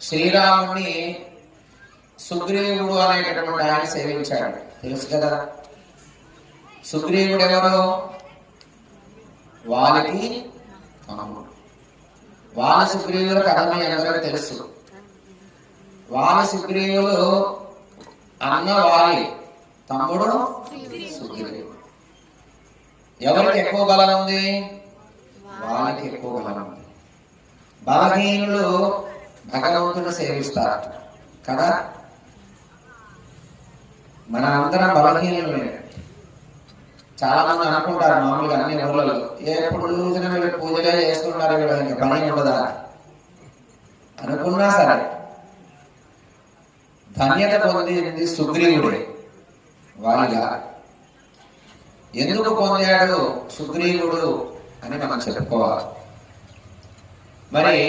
శ్రీరాముని సుగ్రీవుడు అనేటటువంటి ఆయన సేవించాడు, తెలుసు కదా. సుగ్రీవుడు ఎవరు? వాళ్ళకి తమ్ముడు. వాళ్ళ సుగ్రీవుల కథ మీ అందరికీ తెలుసు. వాళ్ళ సుగ్రీవులు అన్న వాలి, తమ్ముడు సుగ్రీవుడు. ఎవరికి ఎక్కువ బలం ఉంది? వాళ్ళకి ఎక్కువ బలం ఉంది. బలహీనులు భగవంతుడు సేవిస్తారు కదా. మన అందరం బలహీనులే. చాలా మంది అనుకుంటారు మామూలుగా అన్ని ఊళ్ళలో, ఎప్పుడు చూసిన వీళ్ళు పూజలే చేస్తున్నారు, వీళ్ళు ఇంకా పని ఉండదా అనుకున్నా సరే ధన్యత పొందింది సుగ్రీవుడే. వాళ్ళగా ఎందుకు పొందాడు సుగ్రీవుడు అని మనం చెప్పుకోవాలి. మరి